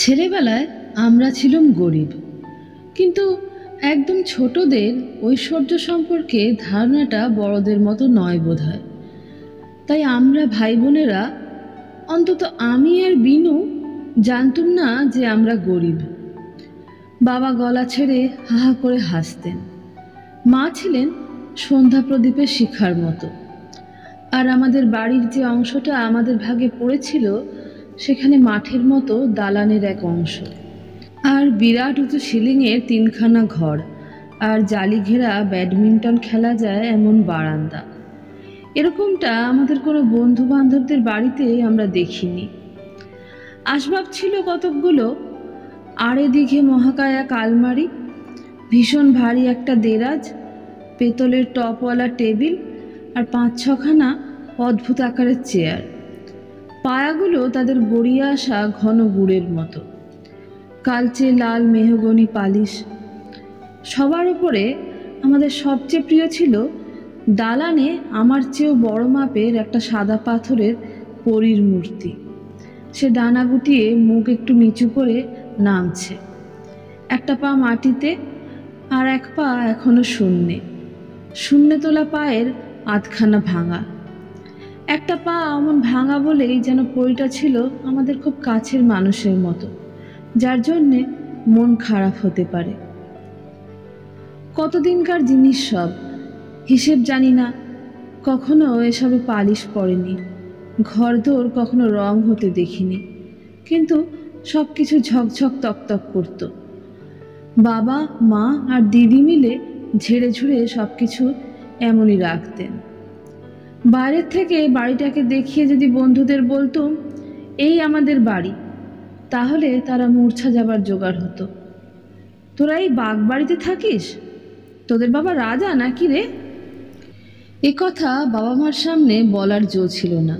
ছেলেবেলায় আমরা ছিলাম গরিব, কিন্তু একদম ছোটদের ঐশ্বর্য সম্পর্কে ধারণাটা বড়দের মতো নয় বোধহয়। তাই আমরা ভাই বোনেরা, অন্তত আমি আর বিনু, জানতুম না যে আমরা গরিব। বাবা গলা ছেড়ে হাহা করে হাসতেন, মা ছিলেন সন্ধ্যা প্রদীপের শিখার মতো। আর আমাদের বাড়ির যে অংশটা আমাদের ভাগে পড়েছিল, সেখানে মাঠের মতো দালানের এক অংশ, আর বিরাট উঁচু সিলিংয়ের তিনখানা ঘর, আর জালি ঘেরা ব্যাডমিন্টন খেলা যায় এমন বারান্দা। এরকমটা আমাদের কোনো বন্ধু বান্ধবদের বাড়িতে আমরা দেখিনি। আসবাব ছিল কতকগুলো, আড়ে দিঘে মহাকায়া আলমারি, ভীষণ ভারী একটা দেরাজ, পেতলের টপওয়ালা টেবিল, আর ৫-৬খানা অদ্ভুত আকারের চেয়ার। পায়াগুলো তাদের গড়িয়ে আসা ঘন গুড়ের মতো, কালচে লাল মেহগনি পালিশ। সবার উপরে আমাদের সবচেয়ে প্রিয় ছিল দালানে আমার চেয়েও বড় মাপের একটা সাদা পাথরের পরীর মূর্তি। সে ডানা গুটিয়ে মুখ একটু নিচু করে নামছে, একটা পা মাটিতে আর এক পা এখনো শূন্যে। শূন্যে তোলা পায়ের আধখানা ভাঙা। একটা পা এমন ভাঙা বলেই যেন পরীটা ছিল আমাদের খুব কাছের মানুষের মতো, যার জন্যে মন খারাপ হতে পারে। কতদিনকার জিনিস সব, হিসেব জানি না। কখনো এসবে পালিশ পড়েনি, ঘরদোর কখনো রং হতে দেখিনি, কিন্তু সব কিছু ঝকঝক তকতক করত। বাবা, মা আর দিদি মিলে ঝেড়ে ঝুড়ে সব কিছু এমনই রাখতেন। বাইরের থেকে বাড়িটাকে দেখিয়ে যদি বন্ধুদের বলতুম এই আমাদের বাড়ি, তাহলে তারা মূর্ছা যাবার জোগাড় হতো। তোরা এই বাগ বাড়িতে থাকিস? তোদের বাবা রাজা নাকি রে? এ কথা বাবা মার সামনে বলার জো ছিল না।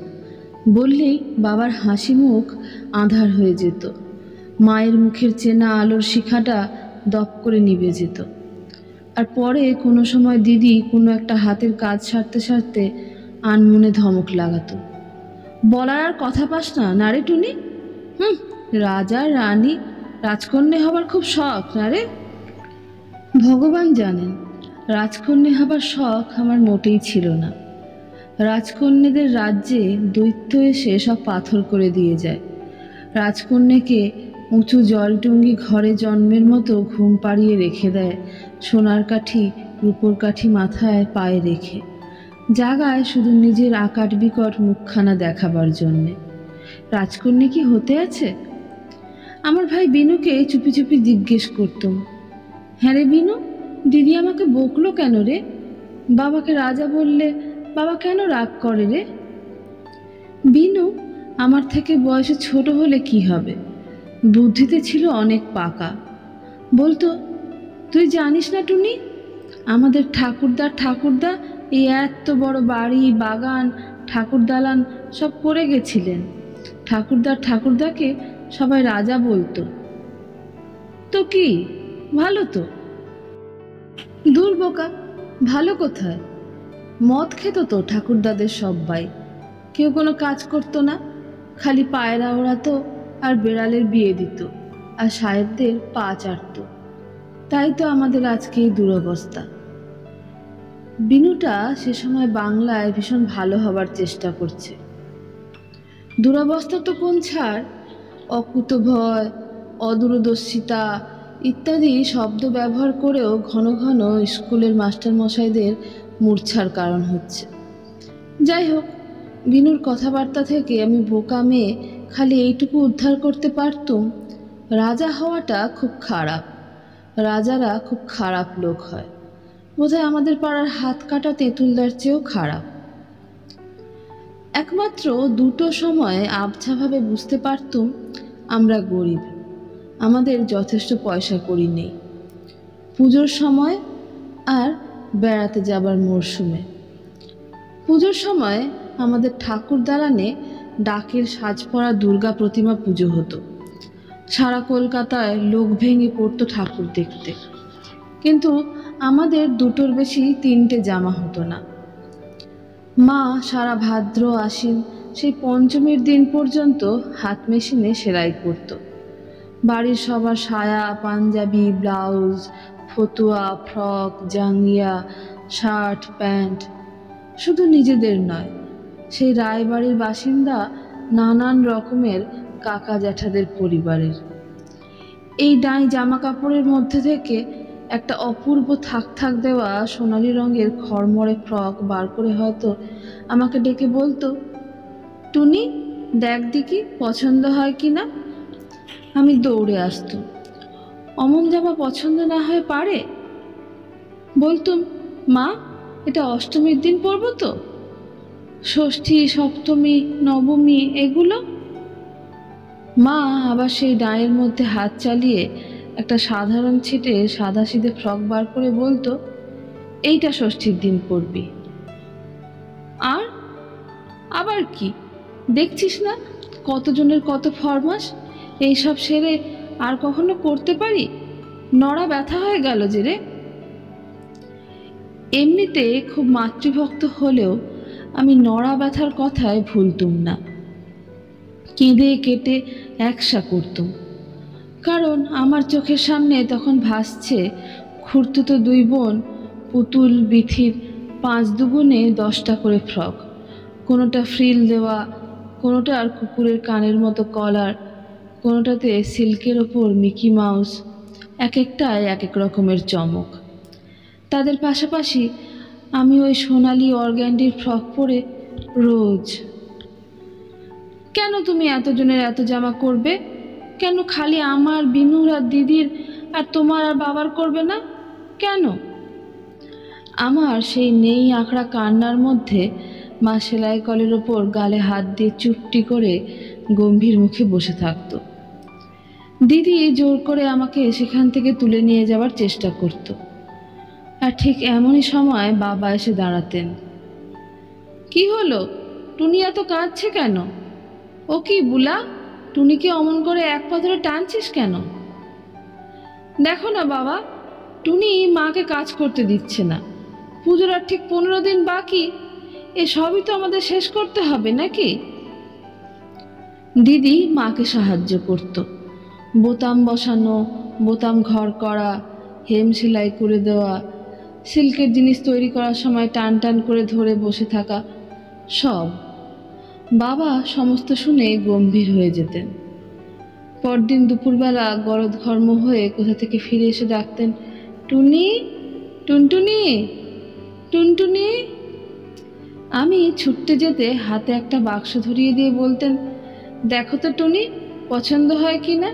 বললেই বাবার হাসি মুখ আঁধার হয়ে যেত, মায়ের মুখের চেনা আলোর শিখাটা দপ করে নিভে যেত। আর পরে কোনো সময় দিদি কোনো একটা হাতের কাজ সারতে সারতে আনমনে ধমক লাগাতো, বলার আর কথা পাস না না রে টুনি? রাজা রানী রাজকন্যা হবার খুব শখ না রে? ভগবান জানেন, রাজকন্যা হবার শখ আমার মোটেই ছিল না। রাজকন্যাদের রাজ্যে দৈত্য এসে সব পাথর করে দিয়ে যায়। রাজকন্যাকে উঁচু জলটুঙ্গি ঘরে জন্মের মতো ঘুম পাড়িয়ে রেখে দেয়, সোনার কাঠি রূপোর কাঠি মাথায় পায়ে রেখে, জাগায় শুধু নিজের আকাট বিকট মুখখানা দেখাবার জন্যে। রাজকন্যা কি হতে আছে? আমার ভাই বিনুকে চুপি চুপি জিজ্ঞেস করতুম, হ্যাঁ রে বিনু, দিদি আমাকে বকলো কেন রে? বাবাকে রাজা বললে বাবা কেন রাগ করে রে? বিনু আমার থেকে বয়সে ছোট হলে কি হবে, বুদ্ধিতে ছিল অনেক পাকা। বলতো, তুই জানিস না টুনি, আমাদের ঠাকুরদা এই এত বড় বাড়ি, বাগান, ঠাকুর দালান সব করে গেছিলেন। ঠাকুরদাকে সবাই রাজা বলতো। তো কি, ভালো তো? দূর বোকা, ভালো কোথায়? মদ খেত তো ঠাকুরদাদের সব্বাই, কেউ কোনো কাজ করতো না, খালি পায়রা ওড়াতো আর বেড়ালের বিয়ে দিত আর সাহেবদের পা চাটত। তাই তো আমাদের আজকে এই দুরবস্থা। বিনুটা সে সময় বাংলায় ভীষণ ভালো হবার চেষ্টা করছে। দুরবস্থা তো কোন ছাড়, অকুতভয়, অদূরদর্শিতা ইত্যাদি শব্দ ব্যবহার করেও ঘন ঘন স্কুলের মাস্টারমশাইদের মূর্ছার কারণ হচ্ছে। যাই হোক, বিনুর কথাবার্তা থেকে আমি বোকা মেয়ে খালি এইটুকু উদ্ধার করতে পারতুম, রাজা হওয়াটা খুব খারাপ, রাজারা খুব খারাপ লোক হয়, বোধহয় আমাদের পাড়ার হাত কাটা তেঁতুলদার চেয়েও খারাপ। একমাত্র দুটো সময় আবছাভাবে বুঝতে পারতুম আমরা গরিব, আমাদের যথেষ্ট পয়সা কড়ি নেই। পুজোর সময় আর বেড়াতে যাবার মরশুমে। পুজোর সময় আমাদের ঠাকুর দালানে ডাকের সাজ পরা দুর্গা প্রতিমা পুজো হতো। সারা কলকাতায় লোক ভেঙে পড়তো ঠাকুর দেখতে, কিন্তু আমাদের দুটোর বেশি 3টে জামা হতো না। মা সারা ভাদ্র আশ্বিন সেই পঞ্চমীর দিন পর্যন্ত হাত মেশিনে সেলাই করত। বাড়ির সবার সায়া, পাঞ্জাবি, ব্লাউজ, ফতুয়া, ফ্রক, জাঙ্গিয়া, শার্ট, প্যান্ট। শুধু নিজেদের নয়, সেই রায়বাড়ির বাসিন্দা নানান রকমের কাকা জ্যাঠাদের পরিবারের। এই ডাঁই জামা কাপড়ের মধ্যে থেকে একটা অপূর্ব থাক থাক দেওয়া সোনালি রঙের খড়মড়ে ফ্রক বার করে হয়তো আমাকে ডেকে বলতো, টুনি দেখ দেখি পছন্দ হয় কি না। আমি দৌড়ে আসতুম। অমন জামা পছন্দ না হয়ে পারে? বলতুম, মা এটা অষ্টমীর দিন পরবো তো? ষষ্ঠী, সপ্তমী, নবমী এগুলো? মা আবার সেই ডাঁয়ের মধ্যে হাত চালিয়ে একটা সাধারণ ছিটে সাদাসিধে ফ্রক বার করে বলতো, এইটা ষষ্ঠীর দিন পরবি। আর আবার কি, দেখছিস না কতজনের কত ফরমাস। এইসব সেরে আর কখনো পড়তে পারি? নড়া ব্যথা হয়ে গেল যে রে। এমনিতে খুব মাতৃভক্ত হলেও আমি নড়া ব্যথার কথায় ভুলতুম না। কেঁদে কেটে একসা করতুম, কারণ আমার চোখের সামনে তখন ভাসছে খুড়তুতো দুই বোন পুতুল বিথির 5 দুগুণে 10টা করে ফ্রক, কোনোটা ফ্রিল দেওয়া, কোনোটার কুকুরের কানের মতো কলার, কোনোটাতে সিল্কের ওপর মিকি মাউস, এক একটায় এক এক রকমের চমক। তাদের পাশাপাশি আমি ওই সোনালি অর্গ্যান্ডির ফ্রক পরে রোজ। কেন তুমি এতজনের এত জামা করবে? কেন খালি আমার, বিনুর আর দিদির আর তোমার আর বাবার করবে না? কেন? আমার সেই নেই আঁকড়া কান্নার মধ্যে মা সেলাই কলের ওপর গালে হাত দিয়ে চুপটি করে গম্ভীর মুখে বসে থাকত। দিদি জোর করে আমাকে সেখান থেকে তুলে নিয়ে যাওয়ার চেষ্টা করত। আর ঠিক এমনই সময় বাবা এসে দাঁড়াতেন। কি হলো, টুনি এত কাঁদছে কেন? ও কি বুলা, টুনিকে অমন করে এক পা ধরে টানছিস কেন? দেখো না বাবা, টুনি মাকে কাজ করতে দিচ্ছে না। পুজোর আর ঠিক 15 দিন বাকি, এ সবই তো আমাদের শেষ করতে হবে নাকি? দিদি মাকে সাহায্য করত। বোতাম বসানো, বোতাম ঘর করা, হেম সেলাই করে দেওয়া, সিল্কের জিনিস তৈরি করার সময় টান টান করে ধরে বসে থাকা, সব। বাবা সমস্ত শুনে গম্ভীর হয়ে যেতেন। পরদিন দুপুরবেলা গরদঘর্ম হয়ে কোথা থেকে ফিরে এসে ডাকতেন, টুনি, টুনটুনি, টুনটুনি। আমি ছুটতে যেতে হাতে একটা বাক্স ধরিয়ে দিয়ে বলতেন, দেখো তো টুনি, পছন্দ হয় কি না।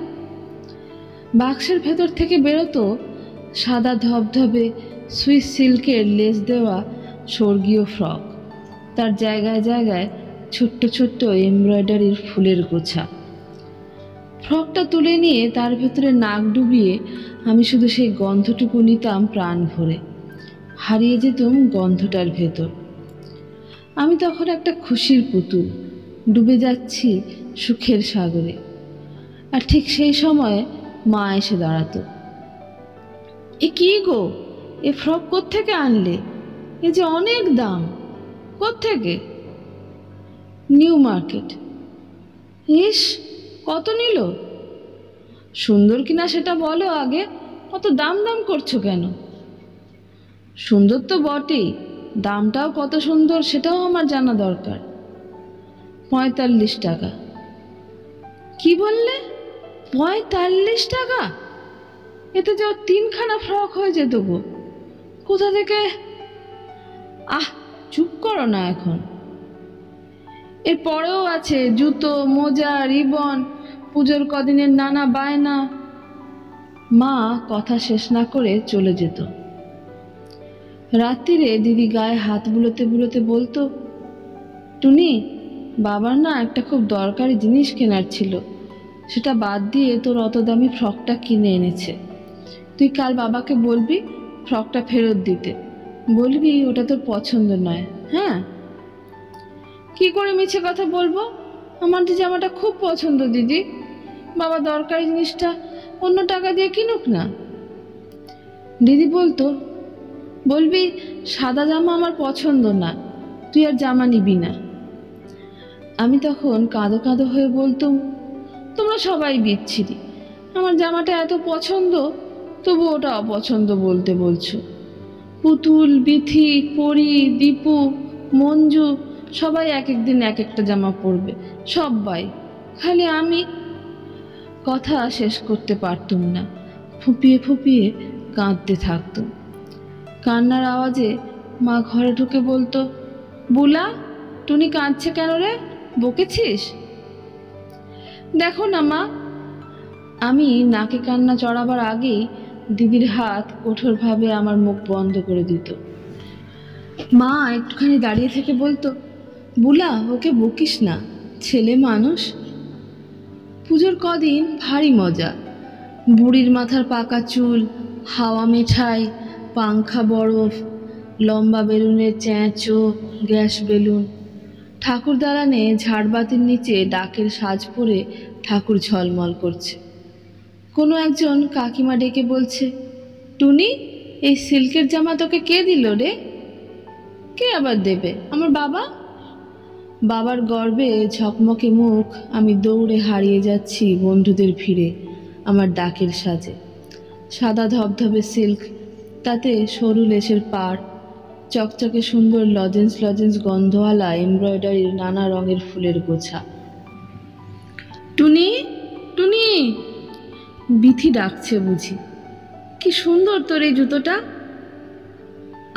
বাক্সের ভেতর থেকে বেরোতো সাদা ধবধবে সুইস সিল্কের লেস দেওয়া স্বর্গীয় ফ্রক, তার জায়গায় জায়গায় ছোট্ট ছোট্ট এমব্রয়ডারির ফুলের গোছা। ফ্রকটা তুলে নিয়ে তার ভেতরে নাক ডুবিয়ে আমি শুধু সেই গন্ধটুকু নিতাম প্রাণ ভরে, হারিয়ে যেতুম গন্ধটার ভেতর। আমি তখন একটা খুশির পুতুল, ডুবে যাচ্ছি সুখের সাগরে। আর ঠিক সেই সময় মা এসে দাঁড়াতো। এ কি গো, এ ফ্রক কোত্থেকে আনলে? এ যে অনেক দাম। কোত্থেকে? New market. ইস, কত নিল? সুন্দর কিনা সেটা বলো আগে, অত দাম দাম করছো কেন? সুন্দর তো বটেই, দামটাও কত সুন্দর সেটাও আমার জানা দরকার। 45 টাকা। কি বললে? 45 টাকা? এতে যাও 3খানা ফ্রক হয়ে যেত গো। কোথা থেকে? আহ, চুপ করো না এখন। এর পরেও আছে জুতো, মোজা, রিবন, পুজোর কদিনের নানা বায়না। মা কথা শেষ না করে চলে যেত। রাত্রিরে দিদি গায়ে হাত বুলোতে বুলোতে বলতো, টুনি, বাবার না একটা খুব দরকারি জিনিস কেনার ছিল, সেটা বাদ দিয়ে তোর অত দামি ফ্রকটা কিনে এনেছে। তুই কাল বাবাকে বলবি ফ্রকটা ফেরত দিতে, বলবি ওটা তোর পছন্দ নয়। হ্যাঁ? কি করে মিছে কথা বলবো? আমার যে জামাটা খুব পছন্দ দিদি। বাবা দরকারি জিনিসটা অন্য টাকা দিয়ে কিনুক না। দিদি বলতো, বলবি সাদা জামা আমার পছন্দ না, তুই আর জামা নিবি না। আমি তখন কাঁদো কাঁদো হয়ে বলতুম, তোমরা সবাই বিচ্ছিরি, আমার জামাটা এত পছন্দ, তবু ওটা অপছন্দ বলতে বলছো। পুতুল, বিথি, পরি, দীপু, মঞ্জু সবাই এক এক দিন এক একটা জামা পরবে, সবাই। খালি আমি। কথা শেষ করতে পারতুম না, ফুপিয়ে ফুপিয়ে কাঁদতে থাকতুম। কান্নার আওয়াজে মা ঘরে ঢুকে বলতো, বুলা, টুনি কাঁদছে কেন রে? বকেছিস? দেখো না মা। আমি নাকে কান্না চড়াবার আগেই দিদির হাত কঠোরভাবে আমার মুখ বন্ধ করে দিত। মা একটুখানি দাঁড়িয়ে থেকে বলতো, বুলা, ওকে বকিস না, ছেলে মানুষ। পুজোর কদিন ভারী মজা। বুড়ির মাথার পাকা চুল, হাওয়া মিঠাই, পাংখা বরফ, লম্বা বেলুনের চ্যাঁচো, গ্যাস বেলুন। ঠাকুর দালানে ঝাড়বাতির নিচে ডাকের সাজ পরে ঠাকুর ঝলমল করছে। কোনো একজন কাকিমা ডেকে বলছে, টুনি, এই সিল্কের জামা তোকে কে দিল রে? কে আবার দেবে? আমার বাবা। বাবার গর্বে ঝকমকে মুখ, আমি দৌড়ে হারিয়ে যাচ্ছি বন্ধুদের ভিড়ে আমার ডাকের সাজে। সাদা ধবধবে সিল্ক, তাতে সরু লেসের পাড়, চকচকে সুন্দর লজেন্স লজেন্স গন্ধওয়ালা এমব্রয়ডারির নানা রঙের ফুলের গোছা। টুনি, টুনি, বিথি ডাকছে বুঝি। কি সুন্দর তোর এই জুতোটা।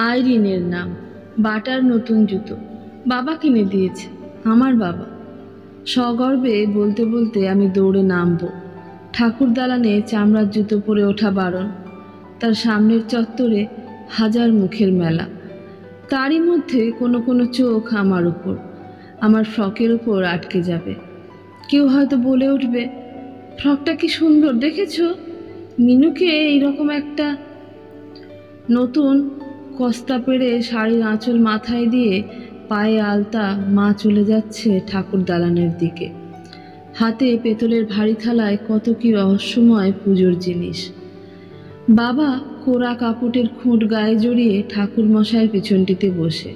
আইরিনের নাম, বাটার নতুন জুতো, বাবা কিনে দিয়েছে, আমার বাবা। সগর্বে বলতে বলতে আমি দৌড়ে নামবো। ঠাকুর দালানে চামড়ার জুতো পরে ওঠা বারণ। তার সামনের চত্বরে হাজার মুখের মেলা, তারই মধ্যে কোনো কোনো চোখ আমার উপর, আমার ফ্রকের উপর আটকে যাবে। কেউ হয়তো বলে উঠবে, ফ্রকটা কি সুন্দর দেখেছো? মিনুকে এইরকম একটা নতুন কস্তা পেড়ে শাড়ির আঁচল মাথায় দিয়ে, পায়ে আলতা, মা চলে যাচ্ছে ঠাকুর দালানের দিকে। হাতে পেতলের ভারী থালায় কত কি রহস্যময় পুজোর জিনিস। বাবা কোরা কাপড়ের খুঁট গায়ে জড়িয়ে ঠাকুর মশাইয়ের পেছনটিতে বসে।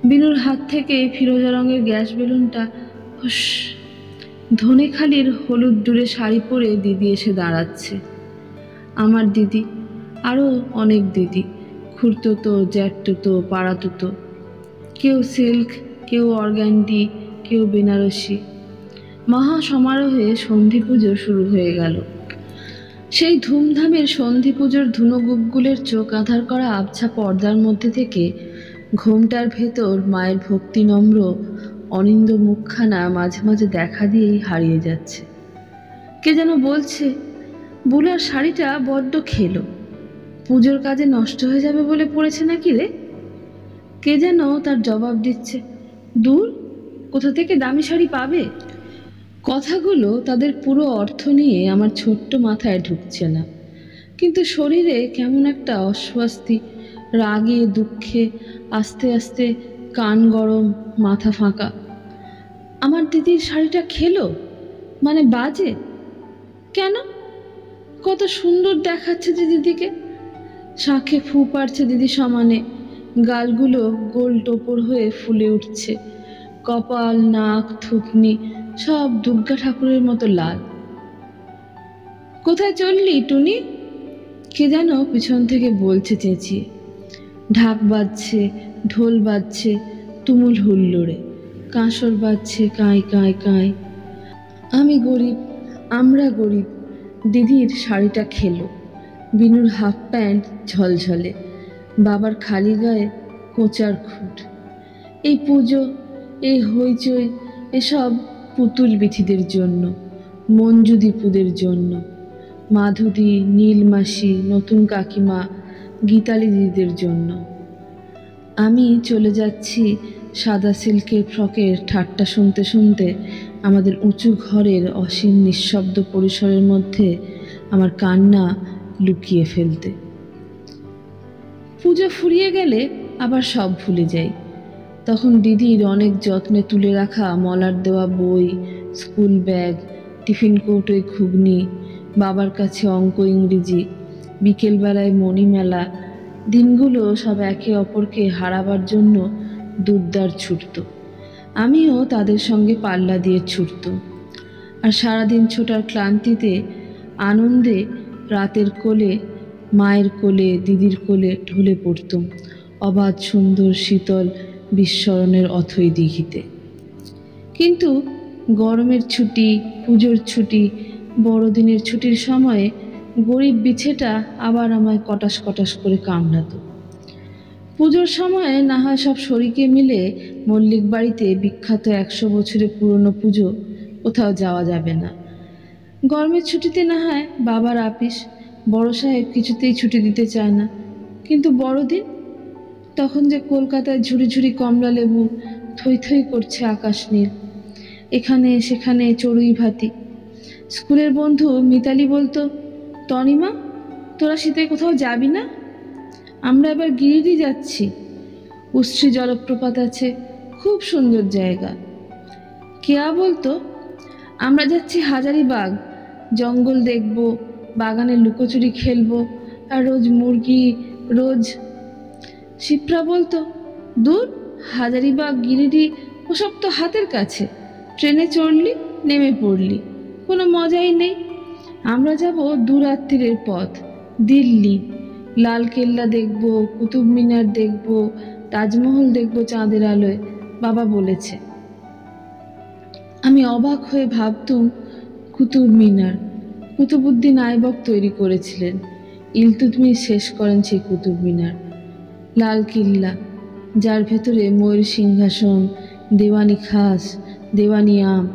বিনুর হাত থেকে ফিরোজা রঙের গ্যাস বেলুনটা হুস। ধনেখালির হলুদ ডুরে শাড়ি পরে দিদি এসে দাঁড়াচ্ছে। আমার দিদি, আরও অনেক দিদি, খুড়তুতো, জ্যাঠতুতো, পাড়াতুতো। কেউ সিল্ক, কেউ অর্গ্যান্ডি, কেউ বেনারসি। মহা সমারোহে সন্ধি পুজো শুরু হয়ে গেল। সেই ধুমধামের সন্ধি পুজোর ধুনো গুপগুলের চোখ আঁধার করা আবছা পর্দার মধ্যে থেকে ঘোমটার ভেতর মায়ের ভক্তিনম্র অনিন্দ মুখখানা মাঝে মাঝে দেখা দিয়েই হারিয়ে যাচ্ছে। কে যেন বলছে, বুলার শাড়িটা বড্ড খেলো, পুজোর কাজে নষ্ট হয়ে যাবে বলে পড়েছে নাকি রে? কে যেন তার জবাব দিচ্ছে, দূর, কোথা থেকে দামি শাড়ি পাবে? কথাগুলো তাদের পুরো অর্থ নিয়ে আমার ছোট্ট মাথায় ঢুকছে না, কিন্তু শরীরে কেমন একটা অস্বস্তি, রাগে দুঃখে আস্তে আস্তে কান গরম, মাথা ফাঁকা। আমার দিদির শাড়িটা খেলো মানে বাজে? কেন? কত সুন্দর দেখাচ্ছে যে দিদিকে। শাঁখে ফু পাড়ছে দিদি সমানে, গালগুলো গোল টোপর হয়ে ফুলে উঠছে, কপাল, নাক, থুতনি সব দুর্গা ঠাকুরের মতো লাল। কোথায় চললি টুনি? কে যেন পিছন থেকে বলছে চেঁচিয়ে। ঢাক বাজছে, ঢোল বাজছে, তুমুল হুল্লোড়ে, কাঁসর বাজছে কাঁই কাঁই কাঁই। আমি গরিব, আমরা গরিব। দিদির শাড়িটা খেলো। বিনুর হাফ প্যান্ট ঝলঝলে, বাবার খালি গায়ে কোঁচার খুঁট। এই পুজো, এই হইচই, এসব পুতুল বিথিদের জন্য, মঞ্জু দীপুদের জন্য, মাধুদি, নীলমাসি, নতুন কাকিমা, গীতালি দিদিদের জন্য। আমি চলে যাচ্ছি সাদা সিল্কের ফ্রকের ঠাট্টা শুনতে শুনতে আমাদের উঁচু ঘরের অসীম নিঃশব্দ পরিসরের মধ্যে আমার কান্না লুকিয়ে ফেলতে। পুজো ফুরিয়ে গেলে আবার সব ভুলে যাই। তখন দিদির অনেক যত্নে তুলে রাখা মলার দেওয়া বই, স্কুল ব্যাগ, টিফিন কৌটোয় ঘুগনি, বাবার কাছে অঙ্ক, ইংরেজি, বিকেলবেলায় মণিমেলা, দিনগুলো সব একে অপরকে হারাবার জন্য দুদ্দার ছুটত। আমিও তাদের সঙ্গে পাল্লা দিয়ে ছুটত। আর সারাদিন ছোটার ক্লান্তিতে আনন্দে রাতের কোলে, মায়ের কোলে, দিদির কোলে ঢলে পড়তুম অবাধ সুন্দর শীতল বিস্মরণের অথৈ দিঘিতে। কিন্তু গরমের ছুটি, পুজোর ছুটি, বড়দিনের ছুটির সময়ে গরিব বিছেটা আবার আমায় কটাস কটাস করে কামড়াতো। পুজোর সময়ে না হয় সব শরিকে মিলে মল্লিক বাড়িতে বিখ্যাত 100 বছরের পুরনো পুজো, কোথাও যাওয়া যাবে না। গরমের ছুটিতে না হয় বাবার আপিস, বড় সাহেব কিছুতেই ছুটি দিতে চায় না। কিন্তু বড়দিন, তখন যে কলকাতায় ঝুড়ি ঝুড়ি কমলা লেবু থই থই করছে আকাশ নীল, এখানে সেখানে চড়ুই ভাতি। স্কুলের বন্ধু মিতালি বলতো, তনিমা, তোরা শীতে কোথাও যাবি না? আমরা এবার গিরিডি যাচ্ছি, উশ্রী জলপ্রপাত আছে, খুব সুন্দর জায়গা। কেয়া বলতো, আমরা যাচ্ছি হাজারিবাগ, জঙ্গল দেখব, বাগানে লুকোচুরি খেলবো, আর রোজ মুরগি রোজ। শিপ্রা বলতো, দূর, হাজারিবাগ গিরিডি ওসব তো হাতের কাছে, ট্রেনে চড়লি নেমে পড়লি, কোনো মজাই নেই। আমরা যাব দু-রাত্রিরের পথ, দিল্লি, লালকেল্লা দেখব, কুতুব মিনার দেখব, তাজমহল দেখব চাঁদের আলোয়, বাবা বলেছে। আমি অবাক হয়ে ভাবতুম, কুতুব মিনার কুতুবউদ্দিন আইবক তৈরি করেছিলেন, ইলতুৎমিশ শেষ করেন সেই কুতুব মিনার। লালকেল্লা, যার ভেতরে ময়ূর সিংহাসন, দেওয়ানি খাস, দেওয়ানি আম,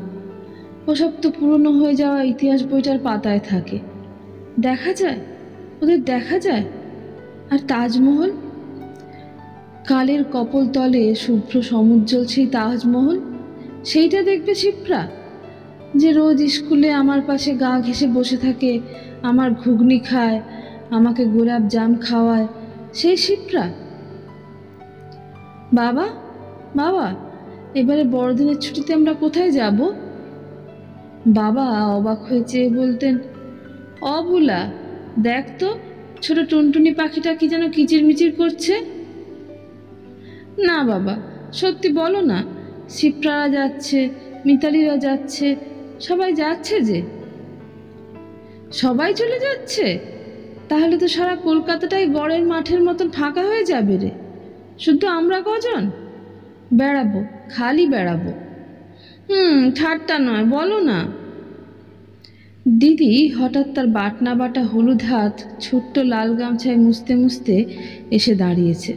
ওসব তো পুরনো হয়ে যাওয়া ইতিহাস বইটার পাতায় থাকে, দেখা যায়, ওদের দেখা যায়। আর তাজমহল, কালের কপল তলে শুভ্র সমুজ্জ্বল সেই তাজমহল, সেইটা দেখবে শিপ্রা, যে রোজ স্কুলে আমার পাশে গা ঘেঁষে বসে থাকে, আমার ঘুগনি খায়, আমাকে গোলাপ জাম খাওয়ায়, সেই শিপ্রা। বাবা, বাবা, এবারে বড়দিনের ছুটিতে আমরা কোথায় যাব? বাবা অবাক হয়ে চেয়ে বলতেন, অবুলা, দেখ তো ছোট টুনটুনি পাখিটা কি যেন কিচিরমিচির করছে। না বাবা, সত্যি বলো না, শিপ্রারা যাচ্ছে, মিতালিরা যাচ্ছে, সবাই যাচ্ছে যে। সবাই চলে যাচ্ছে? তাহলে তো সারা কলকাতাটাই গড়ের মাঠের মতন ফাঁকা হয়ে যাবে রে। শুধু আমরা কজন বেড়াবো, খালি বেড়াবো। ঠাট্টা নয়, বলো না। দিদি হঠাৎ তার বাটনা বাটা হলুদ হাত ছোট্ট লাল গামছায় মুছতে মুছতে এসে দাঁড়িয়েছে।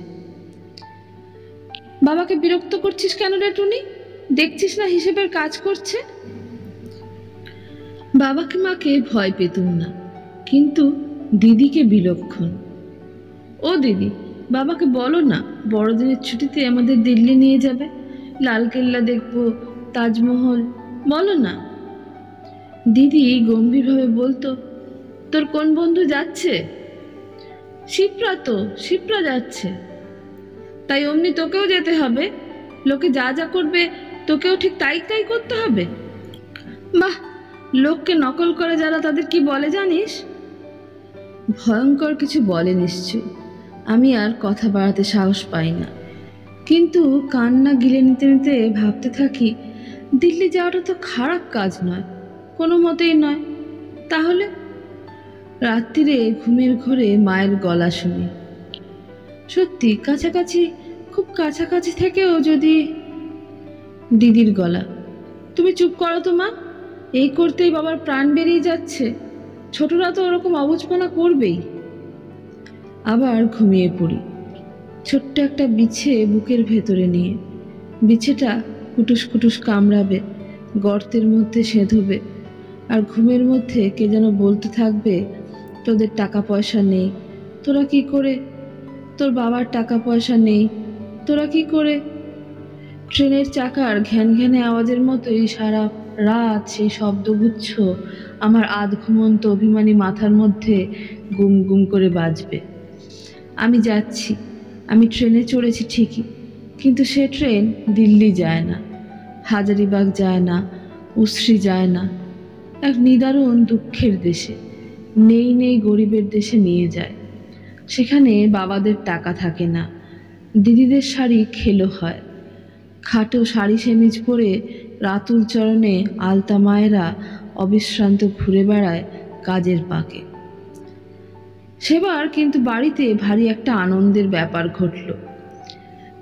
বাবাকে বিরক্ত করছিস কেন রে টুনি? দেখছিস না হিসেবের কাজ করছে। বাবাকে মাকে ভয় পেতুম না, কিন্তু দিদিকে বিলক্ষণ। ও দিদি, বাবাকে বলো না বড়দিনের ছুটিতে আমাদের দিল্লি নিয়ে যাবে, লালকেল্লা দেখবো, তাজমহল, বলো না। দিদি গম্ভীরভাবে বলতো, তোর কোন বন্ধু যাচ্ছে? শিপ্রা, তো শিপ্রা যাচ্ছে। তাই অমনি তোকেও যেতে হবে, লোকে যা যা করবে তোকেও ঠিক তাই তাই করতে হবে। বাহ, লোককে নকল করে যারা, তাদের কি বলে জানিস? ভয়ঙ্কর কিছু বলে নিশ্চয়, আমি আর কথা বাড়াতে সাহস পাই না, কিন্তু কান্না গিলে নিতে নিতে ভাবতে থাকি, দিল্লি যাওয়াটা তো খারাপ কাজ নয়, কোনো মতেই নয়। তাহলে রাত্রিরে ঘুমের ঘোরে মায়ের গলা শুনি, সত্যি কাছাকাছি, খুব কাছাকাছি থেকেও যদি। দিদির গলা, তুমি চুপ করো তো মা, এই করতেই বাবার প্রাণ বেরিয়ে যাচ্ছে, ছোটরা তো ওরকম অবুঝপনা করবেই। আবার ঘুমিয়ে পড়ি, ছোট্ট একটা বিছে বুকের ভেতরে নিয়ে। বিছেটা কুটুস কুটুস কামড়াবে, গর্তের মধ্যে সেঁধবে, আর ঘুমের মধ্যে কে যেন বলতে থাকবে, তোদের টাকা পয়সা নেই, তোরা কি করে, তোর বাবার টাকা পয়সা নেই, তোরা কি করে। ট্রেনের চাকার ঘ্যান ঘ্যানে আওয়াজের মতোই সারা রাত সেই শব্দগুচ্ছ আমার আধ ঘুমন্ত অভিমানী মাথার মধ্যে গুম গুম করে বাজবে। আমি যাচ্ছি, আমি ট্রেনে চড়েছি ঠিকই, কিন্তু সে ট্রেন দিল্লি যায় না, হাজারিবাগ যায় না, উশ্রী যায় না, এক নিদারুণ দুঃখের দেশে, নেই নেই গরিবের দেশে নিয়ে যায়। সেখানে বাবাদের টাকা থাকে না, দিদিদের শাড়ি খেলো হয়, খাটো শাড়ি সেমিজ পরে রাতুল চরণে আলতা মায়েরা অবিশ্রান্ত ঘুরে বেড়ায় কাজের পাকে। সেবার কিন্তু বাড়িতে ভারী একটা আনন্দের ব্যাপার ঘটল।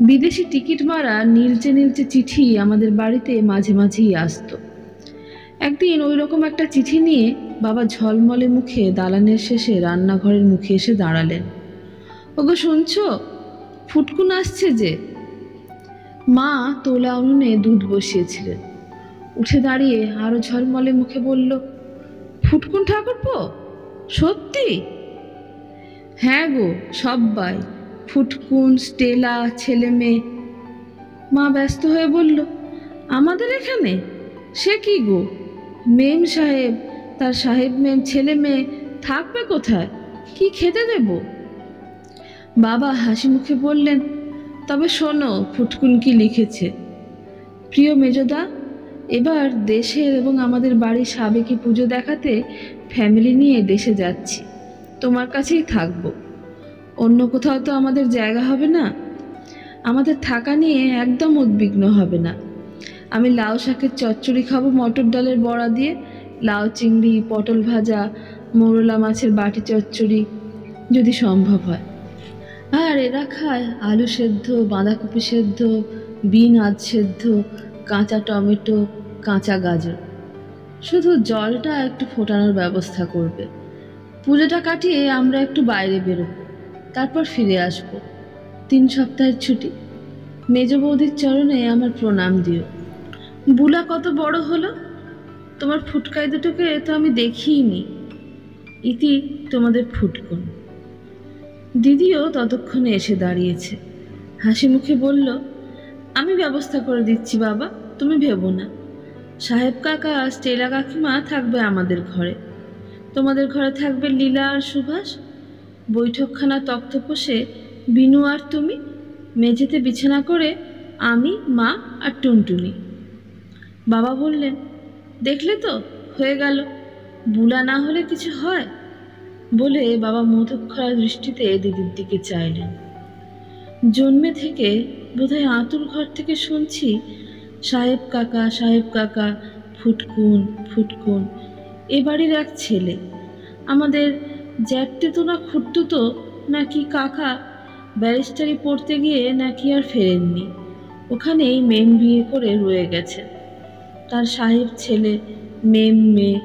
বিদেশি টিকিট মারা নীলচে নীলচে চিঠি আমাদের বাড়িতে মাঝে মাঝেই আসতো। একদিন ওই রকম একটা চিঠি নিয়ে বাবা ঝলমলে মুখে দালানের শেষে রান্নাঘরের মুখে এসে দাঁড়ালেন। ওগো শুনছো, ফুটকুন আসছে যে। মা তোলা উনুনে দুধ বসিয়েছিলেন। উঠে দাঁড়িয়ে আরো ঝলমলে মুখে বলল, ফুটকুন ঠাকুরপো? সত্যি? হ্যাঁ গো, সব্বাই, ফুটকুন, স্টেলা, ছেলে মেয়ে। মা ব্যস্ত হয়ে বলল, আমাদের এখানে? সে কি গো, মেম সাহেব, তার সাহেব মেম, ছেলে মেয়ে থাকবে কোথায়? কি খেতে দেব? বাবা হাসি মুখে বললেন, তবে শোনো ফুটকুন কি লিখেছে। প্রিয় মেজদা, এবার দেশের এবং আমাদের বাড়ির সাবেকি পুজো দেখাতে ফ্যামিলি নিয়ে দেশে যাচ্ছি। তোমার কাছেই থাকবো। অন্য কোথাও তো আমাদের জায়গা হবে না। আমাদের থাকা নিয়ে একদম উদ্বিগ্ন হবে না। আমি লাউ শাকের চচ্চড়ি খাবো মটর ডালের বড়া দিয়ে, লাউ চিংড়ি, পটল ভাজা, মোরলা মাছের বাটি চচ্চড়ি, যদি সম্ভব হয়। আর এরা খায় আলু সেদ্ধ, বাঁধাকপি সেদ্ধ, বিন আধ সেদ্ধ, কাঁচা টমেটো, কাঁচা গাজর। শুধু জলটা একটু ফোটানোর ব্যবস্থা করবে। পুজোটা কাটিয়ে আমরা একটু বাইরে বেরোবো, তারপর ফিরে আসবো। 3 সপ্তাহের ছুটি। মেজ বৌদির চরণে আমার প্রণাম দিও। বুলা কত বড় হলো, তোমার ফুটকাই দুটোকে তো আমি দেখিইনি। ইতি তোমাদের ফুটকুন। দিদিও ততক্ষণে এসে দাঁড়িয়েছে। হাসি মুখে বলল, আমি ব্যবস্থা করে দিচ্ছি বাবা, তুমি ভেবো না। সাহেব কাকা, স্টেলা কাকিমা থাকবে আমাদের ঘরে। তোমাদের ঘরে থাকবে লীলা আর সুভাষ। বৈঠকখানা তক্তপোষে বিনু আর তুমি, মেঝেতে বিছানা করে আমি, মা আর টুনটুনি। বাবা বললেন, দেখলে তো, হয়ে গেল। বুলা না হলে কিছু হয়? বলে বাবা মধুক্ষরা দৃষ্টিতে দিদির দিকে চাইলেন। জন্মে থেকে বোধহয় আতুর ঘর থেকে শুনছি সাহেব কাকা, সাহেব কাকা, ফুটকুন, ফুটকুন। এ বাড়ির এক ছেলে, আমাদের জ্যাঠতে তো না খুঁড়তুতো নাকি কাকা, ব্যারিস্টারি পড়তে গিয়ে নাকি আর ফেরেননি। ওখানেই মেম বিয়ে করে রয়ে গেছে। তার সাহেব ছেলে, মেম মেয়ে।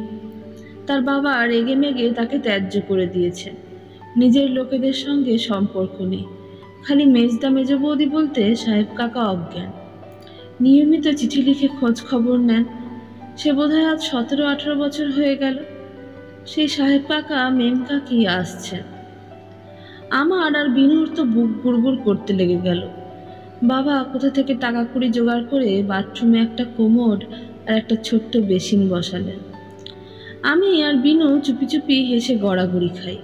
তার বাবা রেগে মেগে তাকে ত্যায্য করে দিয়েছে। নিজের লোকেদের সঙ্গে সম্পর্ক নেই। খালি মেজদা মেজ বৌদি বলতে সাহেব কাকা অজ্ঞান। নিয়মিত চিঠি লিখে খোঁজ খবর নেন। সে বোধহয় আজ 17-18 বছর হয়ে গেল। সেই সাহেব কাকা মেম কাকি আসছেন। আমার আর বিনুর তো বুক গুড়গুড় করতে লেগে গেল। বাবা কোথা থেকে টাকা কুড়ি জোগাড় করে বাথরুমে একটা কোমোড আর একটা ছোট্ট বেসিন বসালেন। আমি আর বিনু চুপি চুপি হেসে গড়াগড়ি খাই।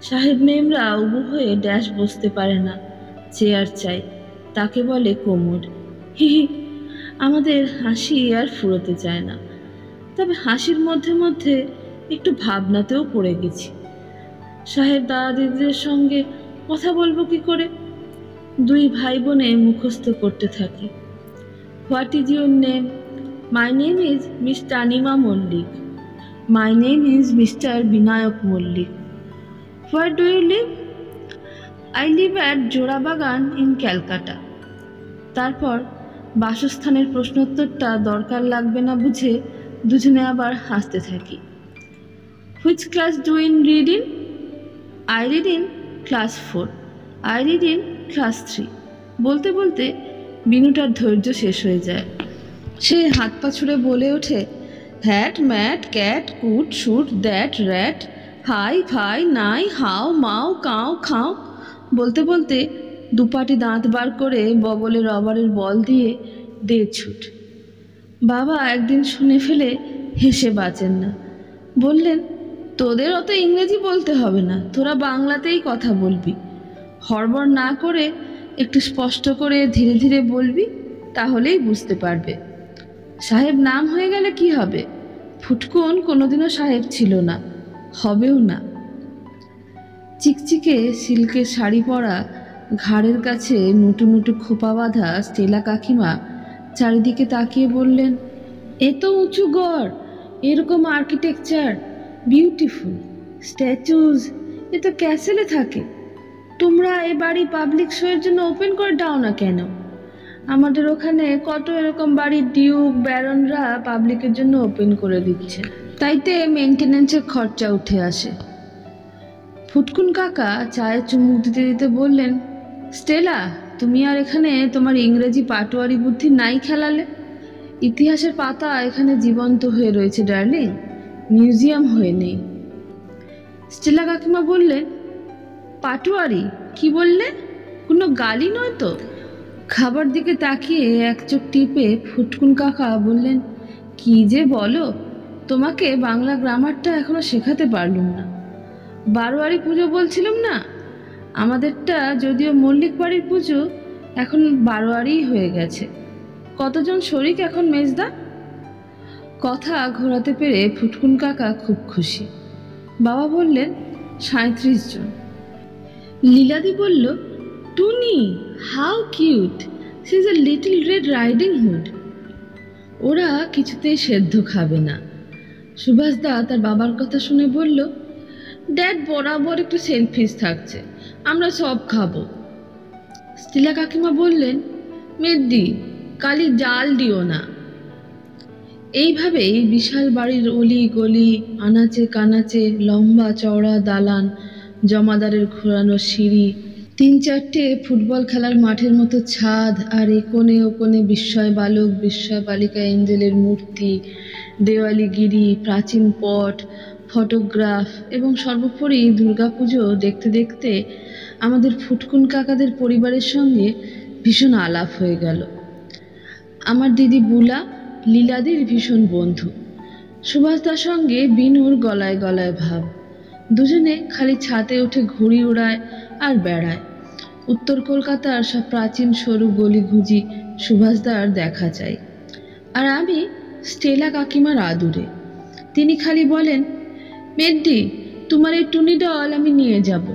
সাহেব মেমরা উবু হয়ে ড্যাশ বসতে পারে না, চেয়ার চাই, তাকে বলে কোমোড। হি হি, আমাদের হাসি আর ফুরোতে চায় না। তবে হাসির মধ্যে মধ্যে একটু ভাবনাতেও পড়ে গেছি। সাহেব দাদা দিদিদের সঙ্গে কথা বলবো কি করে? 2 ভাই বোনে মুখস্থ করতে থাকি। What is your name? My name is Miss Tanima Mallik. My name is Mister Binayak Mallik. Where do you live? I live at Jorabagan in Calcutta. তারপর বাসস্থানের প্রশ্নোত্তরটা দরকার লাগবে না বুঝে দুজনে আবার হাসতে থাকি। Which class do in read in? I read in class 4। I read in class 3। বলতে বলতে বিনুটার ধৈর্য শেষ হয়ে যায়। সে হাত পা ছুড়ে বলে ওঠে, হ্যাট ম্যাট ক্যাট কুট শুট দ্যাট র্যাট হাই ফাই নাই হাও মাও কাও খাও। বলতে বলতে দুপাটি দাঁত বার করে বগলে রবারের বল দিয়ে দে ছুট। বাবা একদিন শুনে ফেলে হেসে বাঁচেন না। বললেন, তোদের অত ইংরেজি বলতে হবে না, তোরা বাংলাতেই কথা বলবি। হড়বড় না করে একটু স্পষ্ট করে ধীরে ধীরে বলবি, তাহলেই বুঝতে পারবে। সাহেব নাম হয়ে গেলে কি হবে? ফুটকুন কোনোদিনও সাহেব ছিল না, হবেও না। চিকচিকে সিল্কের শাড়ি পরা, ঘাড়ের কাছে নুটু নুটু খোপা বাঁধা স্টেলা কাকিমা চারিদিকে তাকিয়ে বললেন, এ তো উঁচু গড়, এরকম আর্কিটেকচার বিউটিফুল স্ট্যাচুজ। এ তো ক্যাসেলে থাকে। তোমরা এ বাড়ি পাবলিক শোয়ের জন্য ওপেন করে দাও না কেন? আমাদের ওখানে কত এরকম বাড়ির ডিউক ব্যারনরা পাবলিকের জন্য ওপেন করে দিচ্ছে, তাইতে মেনটেন্যান্সের খরচা উঠে আসে। ফুটকুন কাকা চায়ে চুমুক দিতে দিতে বললেন, স্টেলা, তুমি আর এখানে তোমার ইংরেজি পাটোয়ারি বুদ্ধি নাই খেলালে? ইতিহাসের পাতা এখানে জীবন্ত হয়ে রয়েছে ডার্লিং, মিউজিয়াম হয়ে নেই। স্টেলা কাকিমা বললেন, পাটোয়ারি কি বললে? কোনো গালি নয় তো? খাবার দিকে তাকিয়ে এক চোখ টিপে ফুটকুন কাকা বললেন, কি যে বলো, তোমাকে বাংলা গ্রামারটা এখনো শেখাতে পারলুম না। বারোয়ারি পুজো বলছিলাম না, আমাদেরটা যদিও মল্লিক বাড়ির পুজো, এখন বারোয়ারিই হয়ে গেছে। কতজন শরিক এখন মেজদা? কথা ঘোরাতে পেরে ফুটকুন কাকা খুব খুশি। বাবা বললেন, 37 জন। লীলাদি বলল, Tuni, how cute, she is a little red riding hood. ওরা কিছুতেই সেদ্ধ খাবে না। সুভাষদা তার বাবার কথা শুনে বলল, ড্যাড বরাবর একটু সেলফিশ থাকছে, আমরা সব খাবো। স্টিলা কাকিমা বললেন, মেদ্দি, কালি জাল দিও না। এইভাবেই বিশাল বাড়ির অলি গলি, আনাচে কানাচে, লম্বা চওড়া দালান, জমাদারের ঘোরানো সিঁড়ি, 3-4টে ফুটবল খেলার মাঠের মতো ছাদ, আর এ কোণে ও কোণে বিস্ময় বালক বিস্ময় বালিকা এঞ্জেলের মূর্তি, দেওয়ালিগিরি, প্রাচীন পট, ফটোগ্রাফ এবং সর্বোপরি দুর্গাপুজো দেখতে দেখতে আমাদের ফুটকুন কাকাদের পরিবারের সঙ্গে ভীষণ আলাপ হয়ে গেল। আমার দিদি বুলা লীলাদির ভীষণ বন্ধু। সুভাষদার সঙ্গে বিনুর গলায় গলায় ভাব। দুজনে খালি ছাদে উঠে ঘুড়ি ওড়ায় আর বেড়ায়। উত্তর কলকাতার সব প্রাচীন সরু গলিঘুজি সুভাষদার দেখা চাই। আর আমি স্টেলা কাকিমার আদুরে। তিনি খালি বলেন, মেড্ডি, তোমার এই টুনি ডল আমি নিয়ে যাব।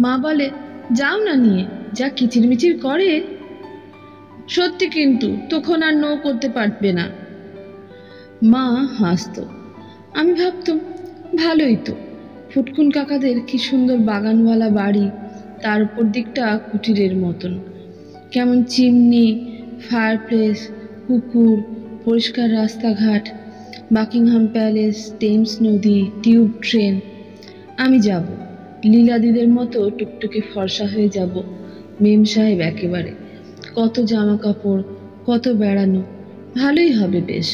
মা বলে, যাও না নিয়ে, যা কিচিরমিচির করে। সত্যি কিন্তু তখন আর নো করতে পারবে না। মা হাসত। আমি ভাবতাম, ভালোই তো, ফুটকুন কাকাদের কি সুন্দর বাগানওয়ালা বাড়ি, তার উপর দিকটা কুটিরের মতন, কেমন চিমনি, ফায়ারপ্লেস, পুকুর, পরিষ্কার রাস্তাঘাট, বাকিংহাম প্যালেস, টেমস নদী, টিউব ট্রেন। আমি যাব, লীলাদিদের মতো টুকটুকে ফর্সা হয়ে যাব, মেম সাহেব একেবারে। কত জামা কাপড়, কত বেড়ানো, ভালোই হবে বেশ।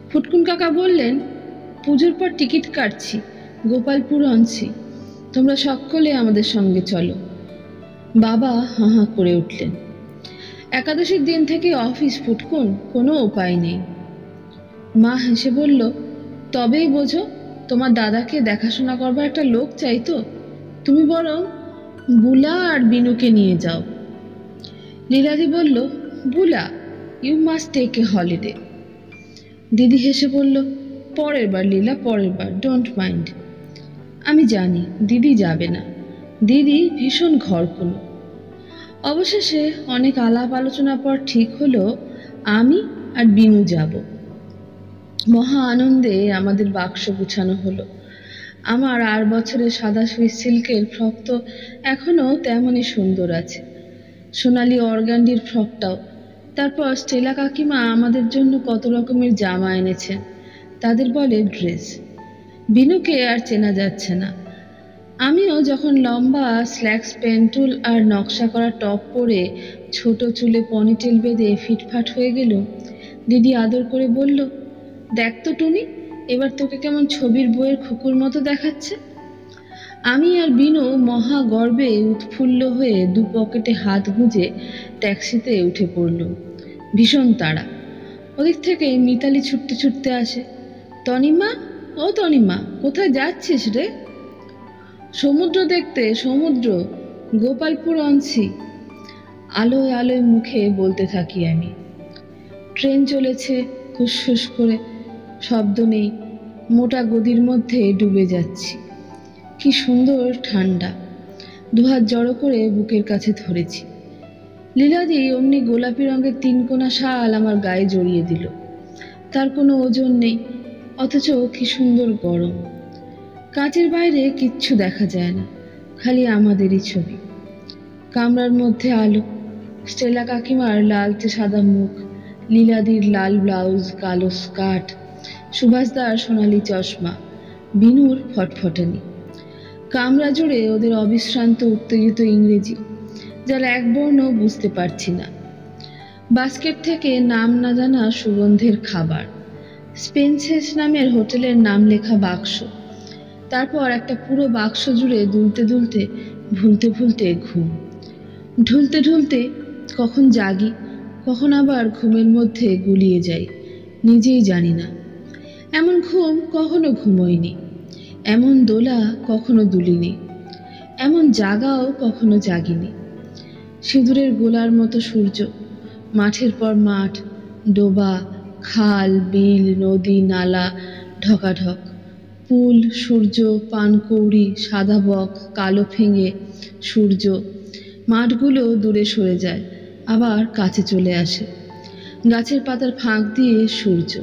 ফুটকুন কাকা বললেন, পুজোর পর টিকিট কাটছি, গোপালপুর আনছি, তোমরা সকলে আমাদের সঙ্গে চলো। বাবা হাঁ হাঁ করে উঠলেন। একাদশীর দিন থেকে অফিস ফুটকুন, কোনো উপায় নেই। মা হেসে বলল, তবেই বোঝো, তোমার দাদাকে দেখাশোনা করবার একটা লোক চাই তো, তুমি বরং বুলা আর বিনুকে নিয়ে যাও। লীলাদি বলল, Bula, you must take a holiday. দিদি হেসে বলল, পরের বার লীলা, পরের বার, ডোন্ট মাইন্ড। আমি জানি দিদি যাবে না, দিদি ভীষণ ঘরকুনো। অবশেষে অনেক আলাপ আলোচনার পর ঠিক হলো আমি আর বিনু যাব। মহা আনন্দে আমাদের বাক্স গুছানো হলো। আমার 8 বছরের সাদা সুইস সিল্কের ফ্রক তো এখনো তেমনই সুন্দর আছে, সোনালি অর্গান্ডির ফ্রকটাও। তারপর স্টেলা কাকিমা আমাদের জন্য কত রকমের জামা এনেছেন, তাদের বলে ড্রেস। বিনুকে আর চেনা যাচ্ছে না। আমিও যখন লম্বা স্ল্যাক্স পেন্টুল আর নকশা করা টপ পরে ছোট চুলে পনিটেল বেঁধে ফিটফাট হয়ে গেলুম, দিদি আদর করে বলল, দেখ তো টুনি, এবার তোকে কেমন ছবির বইয়ের খুকুর মতো দেখাচ্ছে। আমি আর বিনু মহা গর্বে উৎফুল্ল হয়ে 2 পকেটে হাত গুঁজে ট্যাক্সিতে উঠে পড়লুম। ভীষণ তাড়া। ওদিক থেকে মিতালি ছুটতে ছুটতে আসে, তনিমা, ও তনিমা, কোথায় যাচ্ছিস রে? সমুদ্র দেখতে, সমুদ্র, গোপালপুর আনছি। আলোয় আলোয় মুখে বলতে থাকি আমি। ট্রেন চলেছে ফুসফুস করে, শব্দ নেই, মোটা গদির মধ্যে ডুবে যাচ্ছি। কি সুন্দর ঠান্ডা। 2 হাত জড়ো করে বুকের কাছে ধরেছি। লীলাদি অমনি গোলাপি রঙের 3 কোনা শাল আমার গায়ে জড়িয়ে দিল। তার কোনো ওজন নেই, অথচ কি সুন্দর গরম। কাঁচের বাইরে কিচ্ছু দেখা যায় না, খালি আমাদেরই ছবি। কামরার মধ্যে আলো, স্টেলা কাকিমার লালচে সাদা মুখ, লীলাদির লাল ব্লাউজ, কালো স্কার্ট, সুভাষদার সোনালি চশমা, বিনুর ফটফটানি। কামরা জুড়ে ওদের অবিশ্রান্ত উত্তেজিত ইংরেজি, যার এক বর্ণ বুঝতে পারছি না। বাস্কেট থেকে নাম না জানা সুগন্ধের খাবার, স্পেন্সেস নামের হোটেলের নাম লেখা বাক্স, তারপর একটা পুরো বাক্স জুড়ে দুলতে দুলতে ভুলতে ভুলতে ঘুম। ঢুলতে ঢুলতে কখন জাগি, কখন আবার ঘুমের মধ্যে গুলিয়ে যাই, নিজেই জানি না। এমন ঘুম কখনো ঘুমোইনি, এমন দোলা কখনো দুলিনি, এমন জাগাও কখনো জাগিনি। সিঁদুরের গোলার মতো সূর্য, মাঠের পর মাঠ, ডোবা, খাল, বিল, নদী, নালা, ঢকাঢক, পুল, সূর্য, পানকৌড়ি, সাদা বক, কালো ফেঙে, সূর্য। মাঠগুলো দূরে সরে যায়, আবার কাছে চলে আসে। গাছের পাতার ফাঁক দিয়ে সূর্য।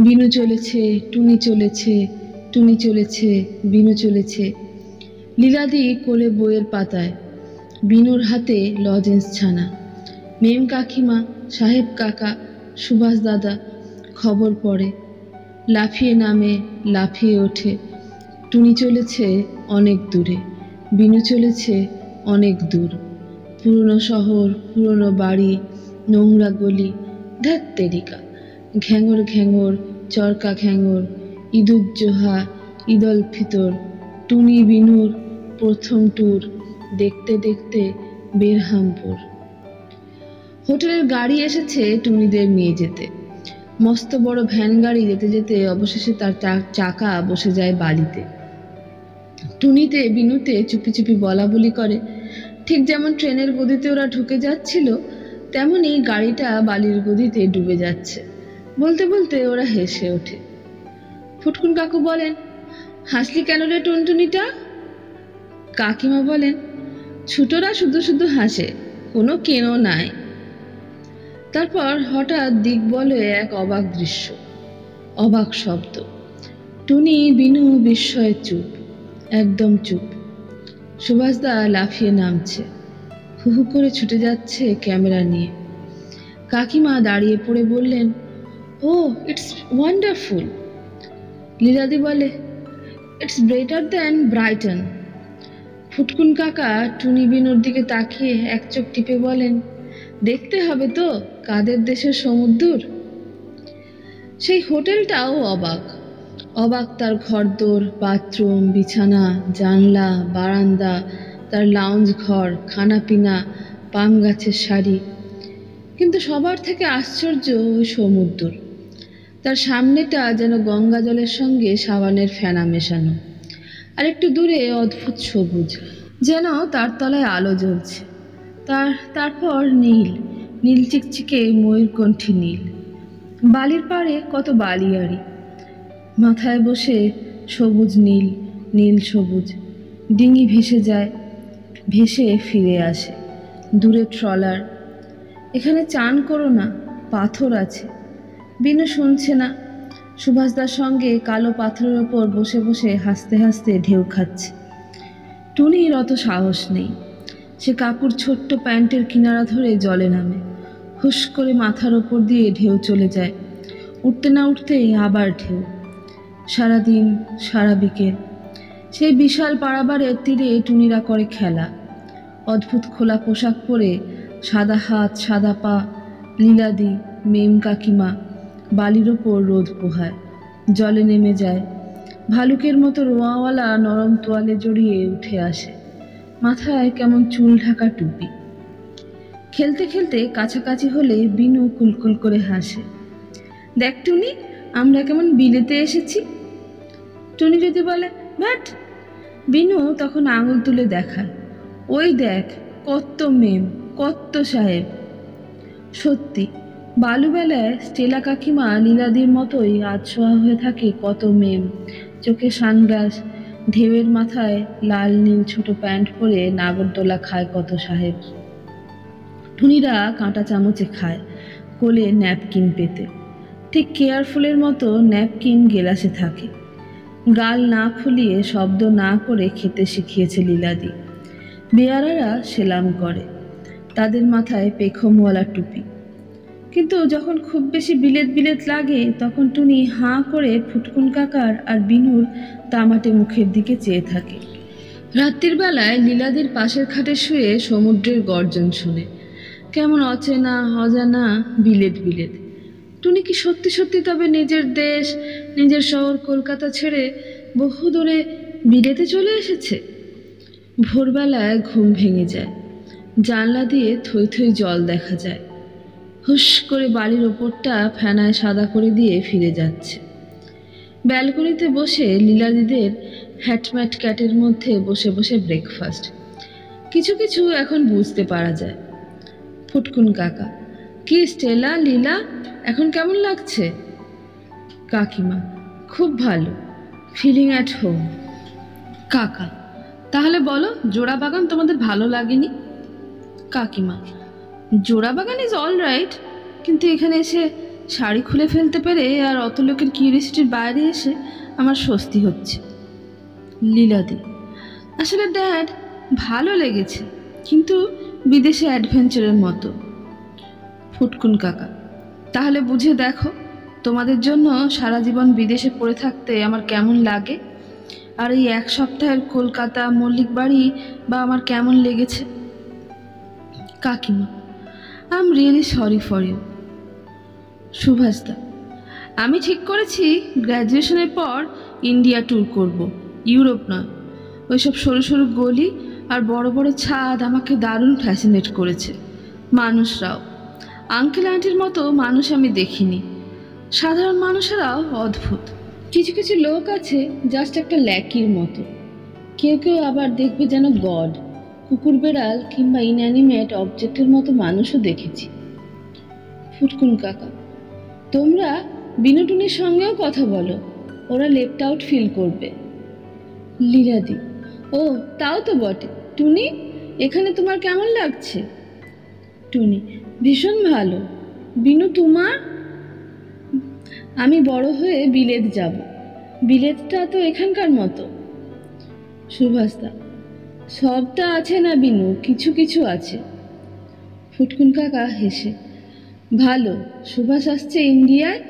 বিনু চলেছে, টুনি চলেছে, টুনি চলেছে, বিনু চলেছে। লীলাদি কোলে বইয়ের পাতায়, বিনুর হাতে লজেন্স ছানা। মেম কাকিমা, সাহেব কাকা, সুভাষ দাদা খবর পড়ে, লাফিয়ে নামে, লাফিয়ে ওঠে। টুনি চলেছে অনেক দূরে, বিনু চলেছে অনেক দূর। পুরনো শহর, পুরনো বাড়ি, নোংরা গলি, ধ্যাত তেরিকা। ঘ্যাঙর ঘ্যাঙর, চরকা ঘ্যাঙর, ঈদুজ্জোহা, ঈদল ফিতর, টুনি বিনুর প্রথম ট্যুর, দেখতে দেখতে বেরহামপুর। হোটেলের গাড়ি এসেছে টুনিদের নিয়ে যেতে। মস্ত বড় ভ্যান গাড়ি যেতে যেতে অবশেষে তার চাকা বসে যায় বালিতে। টুনিতে বিনুতে চুপি চুপি বলা বলি করে, ঠিক যেমন ট্রেনের গদিতে ওরা ঢুকে যাচ্ছিল, তেমনি গাড়িটা বালির গদিতে ডুবে যাচ্ছে। বলতে বলতে ওরা হেসে ওঠে। ফুটকুন কাকু বলেন, হাসলি কেন রে টুনটুনিটা? কাকিমা বলেন, ছোটরা শুধু শুধু হাসে, কোনো কেনো নাই। তারপর হঠাৎ দিক বলে এক অবাক দৃশ্য, অবাক শব্দ। টুনি বিনু বিস্ময়ে চুপ, একদম চুপ। সুভাষদা লাফিয়ে নামছে, হু হু করে ছুটে যাচ্ছে ক্যামেরা নিয়ে। কাকিমা দাঁড়িয়ে পড়ে বললেন, ও ইটস ওয়ান্ডারফুল। লীলাদি বলে, it's better than Brighton. Futkun কাকা টুনি বিনুর দিকে তাকিয়ে এক চোখ টিপে বলেন, দেখতে হবে তো কাদের দেশের সমুদ্র। সেই হোটেলটাও অবাক, অবাক তার ঘরদোর, বাথরুম, বিছানা, জানলা, বারান্দা, তার লাউঞ্জ ঘর, খানাপিনা, পাম গাছের শাড়ি। কিন্তু সবার থেকে আশ্চর্য ওই সমুদ্র। তার সামনেটা যেন গঙ্গা জলের সঙ্গে সাবানের ফেনা মেশানো, আর একটু দূরে অদ্ভুত সবুজ, যেন তার তলায় আলো জ্বলছে। তারপর নীল, নীল চিকচিকে ময়ূরকণ্ঠী নীল। বালির পাড়ে কত বালিয়াড়ি, মাথায় বসে সবুজ নীল, নীল সবুজ। ডিঙি ভেসে যায়, ভেসে ফিরে আসে। দূরে ট্রলার। এখানে চান করো না, পাথর আছে। বিনু শুনছে না। সুভাষদার সঙ্গে কালো পাথরের ওপর বসে বসে হাসতে হাসতে ঢেউ খাচ্ছে। টুনির অত সাহস নেই। সে কাকুর ছোট্ট প্যান্টের কিনারা ধরে জলে নামে। হুস করে মাথার ওপর দিয়ে ঢেউ চলে যায়। উঠতে না উঠতেই আবার ঢেউ। সারাদিন, সারা বিকেল সেই বিশাল পাড়াবারের তীরে টুনিরা করে খেলা। অদ্ভুত খোলা পোশাক পরে, সাদা হাত সাদা পা, লীলাদি, মেম কাকিমা বালির ওপর রোদ পোহায়, জলে নেমে যায়। ভালুকের মতো রোয়াওয়ালা নরম তোয়ালে জড়িয়ে উঠে আসে, মাথায় কেমন চুল ঢাকা টুপি। খেলতে খেলতে কাছাকাছি হলে বিনু কুলকুল করে হাসে, দেখ টুনি, আমরা কেমন বিলেতে এসেছি। টুনি যদি বলে, ব্যাট, বিনু তখন আঙুল তুলে দেখায়, ওই দেখ কত মেম, কত সাহেব। সত্যি, বালুবেলায় স্টেলা কাকিমা লীলাদির মতোই আধশোয়া হয়ে থাকে কত মেম, চোখে সানগ্লাস, ঢেউয়ের মাথায় লাল নীল ছোট প্যান্ট পরে নাগরদোলা খায় কত সাহেব। টুনিরা কাঁটা চামচে খায়, কোলে ন্যাপকিন পেতে। ঠিক কেয়ারফুলের মতো ন্যাপকিন গেলাসে থাকে। গাল না ফুলিয়ে শব্দ না করে খেতে শিখিয়েছে লীলাদি। বেয়ারারা সেলাম করে, তাদের মাথায় পেখমওয়ালা টুপি। কিন্তু যখন খুব বেশি বিলেত বিলেত লাগে তখন টুনি হাঁ করে ফুটকুন কাকার আর বিনুর তামাটে মুখের দিকে চেয়ে থাকে। রাত্রির বেলায় লীলাদির পাশের খাটে শুয়ে সমুদ্রের গর্জন শুনে, কেমন অচেনা অজানা বিলেত বিলেত। টুনি কি সত্যি সত্যি তবে নিজের দেশ, নিজের শহর কলকাতা ছেড়ে বহু দূরে বিলেতে চলে এসেছে? ভোরবেলায় ঘুম ভেঙে যায়, জানলা দিয়ে থই থই জল দেখা যায়। হুস করে বাড়ির ওপরটা ফেনায় সাদা করে দিয়ে ফিরে যাচ্ছে। ব্যালকনিতে বসে লীলাদিদের হ্যাটম্যাট ক্যাটের মধ্যে বসে বসে ব্রেকফাস্ট। কিছু কিছু এখন বুঝতে পারা যায়। ফুটকুন কাকা, কি স্টেলা, লীলা, এখন কেমন লাগছে? কাকিমা, খুব ভালো, ফিলিং অ্যাট হোম। কাকা, তাহলে বলো জোড়া বাগান তোমাদের ভালো লাগেনি? কাকিমা, জোড়া বাগান ইজ অল রাইট, কিন্তু এখানে এসে শাড়ি খুলে ফেলতে পেরে আর অত লোকের কিউরিয়াসিটির বাইরে এসে আমার স্বস্তি হচ্ছে। লীলাদি, আসলে ড্যাড ভালো লেগেছে, কিন্তু বিদেশে অ্যাডভেঞ্চারের মতো। ফুটকুন কাকা, তাহলে বুঝে দেখো তোমাদের জন্য সারা জীবন বিদেশে পড়ে থাকতে আমার কেমন লাগে, আর এই এক সপ্তাহের কলকাতা মল্লিক বাড়ি বা আমার কেমন লেগেছে। কাকিমা, I am really sorry for you. সুভাষদা, আমি ঠিক করেছি গ্র্যাজুয়েশনের পর ইন্ডিয়া ট্যুর করব, ইউরোপ নয়। ওইসব সরু সরু গলি আর বড় বড় ছাদ আমাকে দারুণ ফ্যাসিনেট করেছে। মানুষরাও, আঙ্কেল আন্টির মতো মানুষ আমি দেখিনি। সাধারণ মানুষেরাও অদ্ভুত। কিছু কিছু লোক আছে জাস্ট একটা ল্যাকির মতো, কেউ কেউ আবার দেখবে যেন গড। কুকুর বেড়াল কিংবা ইনঅ্যানিমেট অবজেক্টের মতো মানুষও দেখেছি। ফুটকুন কাকা, তোমরা বিনোটুনির সঙ্গেও কথা বলো, ওরা লেফট আউট ফিল করবে। লীলাদি, ও তাও তো বটে। টুনি, এখানে তোমার কেমন লাগছে? টুনি, ভীষণ ভালো। বিনু তোমার? আমি বড় হয়ে বিলেত যাব, বিলেতটা তো এখানকার মতো। সুভাষদা, সবটা আছে না বিনু, কিছু কিছু আছে। ফুটকুন কাকা হেসে, ভালো, সুভাষ আসছে ইন্ডিয়ায়,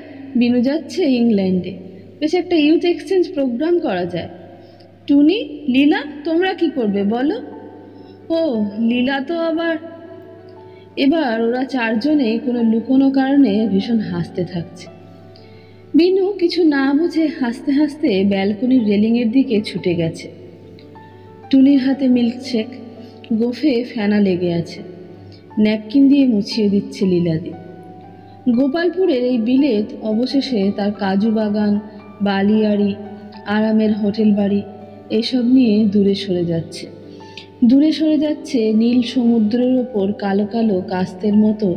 বিনু যাচ্ছে ইংল্যান্ডে, বেশ একটা ইউথ এক্সচেঞ্জ প্রোগ্রাম করা যায়। টুনি, লীলা, তোমরা কি করবে বলো? ও লীলা তো আবার। এবার ওরা চারজনে কোনো লুকোনো কারণে ভীষণ হাসতে থাকছে। বিনু কিছু না বুঝে হাসতে হাসতে ব্যালকনির রেলিংয়ের দিকে ছুটে গেছে। টুনির হাতে মিল্কশেক, গোফে ফেনা লেগে আছে, ন্যাপকিন দিয়ে মুছিয়ে দিচ্ছে লীলাদি। গোপালপুরের এই বিলেত অবশেষে তার কাজু বাগান, বালিয়াড়ি, আরামের হোটেল বাড়ি এসব নিয়ে দূরে সরে যাচ্ছে। দূরে সরে যাচ্ছে নীল সমুদ্রের ওপর কালো কালো কাস্তের মতো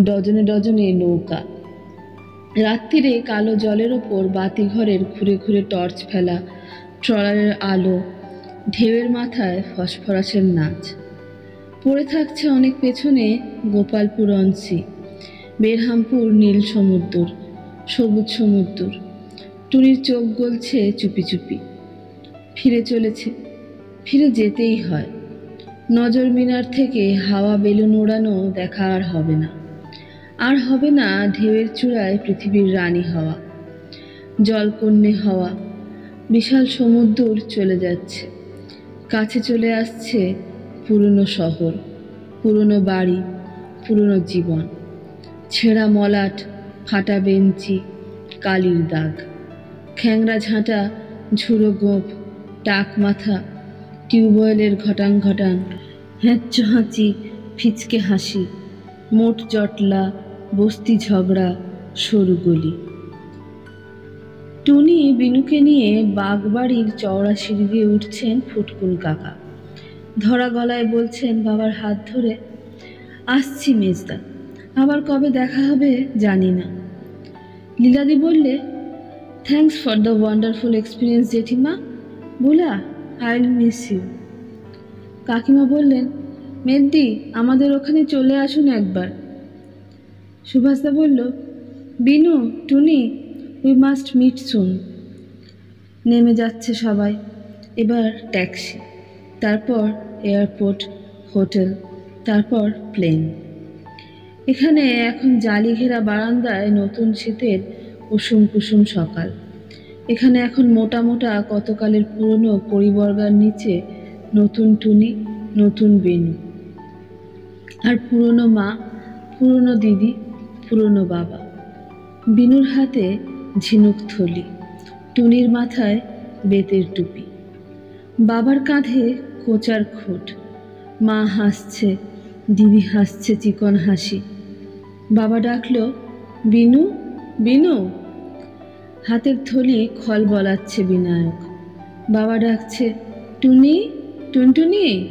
ডজনে ডজনে নৌকা। রাত্রিরে কালো জলের ওপর বাতিঘরের ঘুরে ঘুরে টর্চ ফেলা ট্রলারের আলো, ঢেউয়ের মাথায় ফসফরাসের নাচ। পড়ে থাকছে অনেক পেছনে গোপালপুর অংশী, বেরহামপুর নীল সমুদ্র, সবুজ সমুদ্র। টুনির চোখ গলছে চুপি চুপি। ফিরে চলেছে, ফিরে যেতেই হয়। নজর মিনার থেকে হাওয়া বেলুন ওড়ানো দেখা আর হবে না। আর হবে না ঢেউয়ের চূড়ায় পৃথিবীর রানী হওয়া, জলকন্যে হওয়া। বিশাল সমুদ্র চলে যাচ্ছে, কাছে চলে আসছে পুরনো শহর, পুরনো বাড়ি, পুরনো জীবন। ছেঁড়া মলাট, ফাটা বেঞ্চি, কালির দাগ, খ্যাংরা ঝাঁটা, ঝুড়ো গোঁফ, টাক মাথা, টিউবওয়েলের ঘটাং ঘটাং, হ্যাঁচ হাঁচি, ফিচকে হাসি, মোট জটলা, বস্তি ঝগড়া, সরু গলি। টুনি বিনুকে নিয়ে বাগবাড়ির চওড়া সিঁড়ি দিয়ে উঠছেন ফুটকুন কাকা। ধরা গলায় বলছেন বাবার হাত ধরে, আসছি মেজদা, আবার কবে দেখা হবে জানি না। লীলাদি বললে, thanks for the wonderful experience জেঠিমা, বোলা আই উইল মিস ইউ। কাকিমা বললেন, মেদ্দি আমাদের ওখানে চলে আসুন একবার। সুভাষদা বলল, বিনু, টুনি, উই মাস্ট মিট সুন। নেমে যাচ্ছে সবাই। এবার ট্যাক্সি, তারপর এয়ারপোর্ট, হোটেল, তারপর প্লেন। এখানে এখন জালি ঘেরা বারান্দায় নতুন শীতের কুসুম কুসুম সকাল। এখানে এখন মোটা মোটা কতকালের পুরনো পরিবর্গার নিচে নতুন টুনি, নতুন বিনু, আর পুরনো মা, পুরনো দিদি, পুরনো বাবা। বিনুর হাতে ঝিনুক থলি, টুনির মাথায় বেতের টুপি, বাবার কাঁধে কোচার খোট। মা হাসছে, দিদি হাসছে চিকন হাসি। বাবা ডাকলো, বিনু, বিনু। হাতের থলি খল বলাচ্ছে বিনায়ক। বাবা ডাকছে, টুনি, টুনটুনি।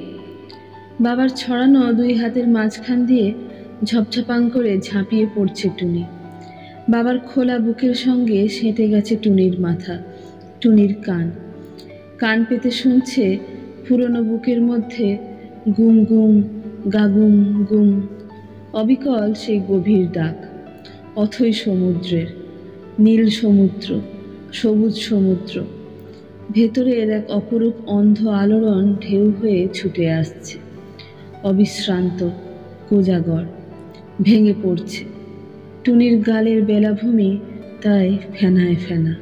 বাবার ছড়ানো দুই হাতের মাঝখান দিয়ে ঝপঝপাং করে ঝাঁপিয়ে পড়ছে টুনি। বাবার খোলা বুকের সঙ্গে সেঁটে গেছে টুনির মাথা, টুনির কান। কান পেতে শুনছে পুরনো বুকের মধ্যে গুম গুম, গাগুম গুম, অবিকল সেই গভীর ডাক। অথই সমুদ্রের, নীল সমুদ্র, সবুজ সমুদ্র। ভেতরের এক অপরূপ অন্ধ আলোড়ন ঢেউ হয়ে ছুটে আসছে, অবিশ্রান্ত, কোজাগর। ভেঙে পড়ছে। টুনির গালের বেলাভূমি তাই ফেনায় ফেনা।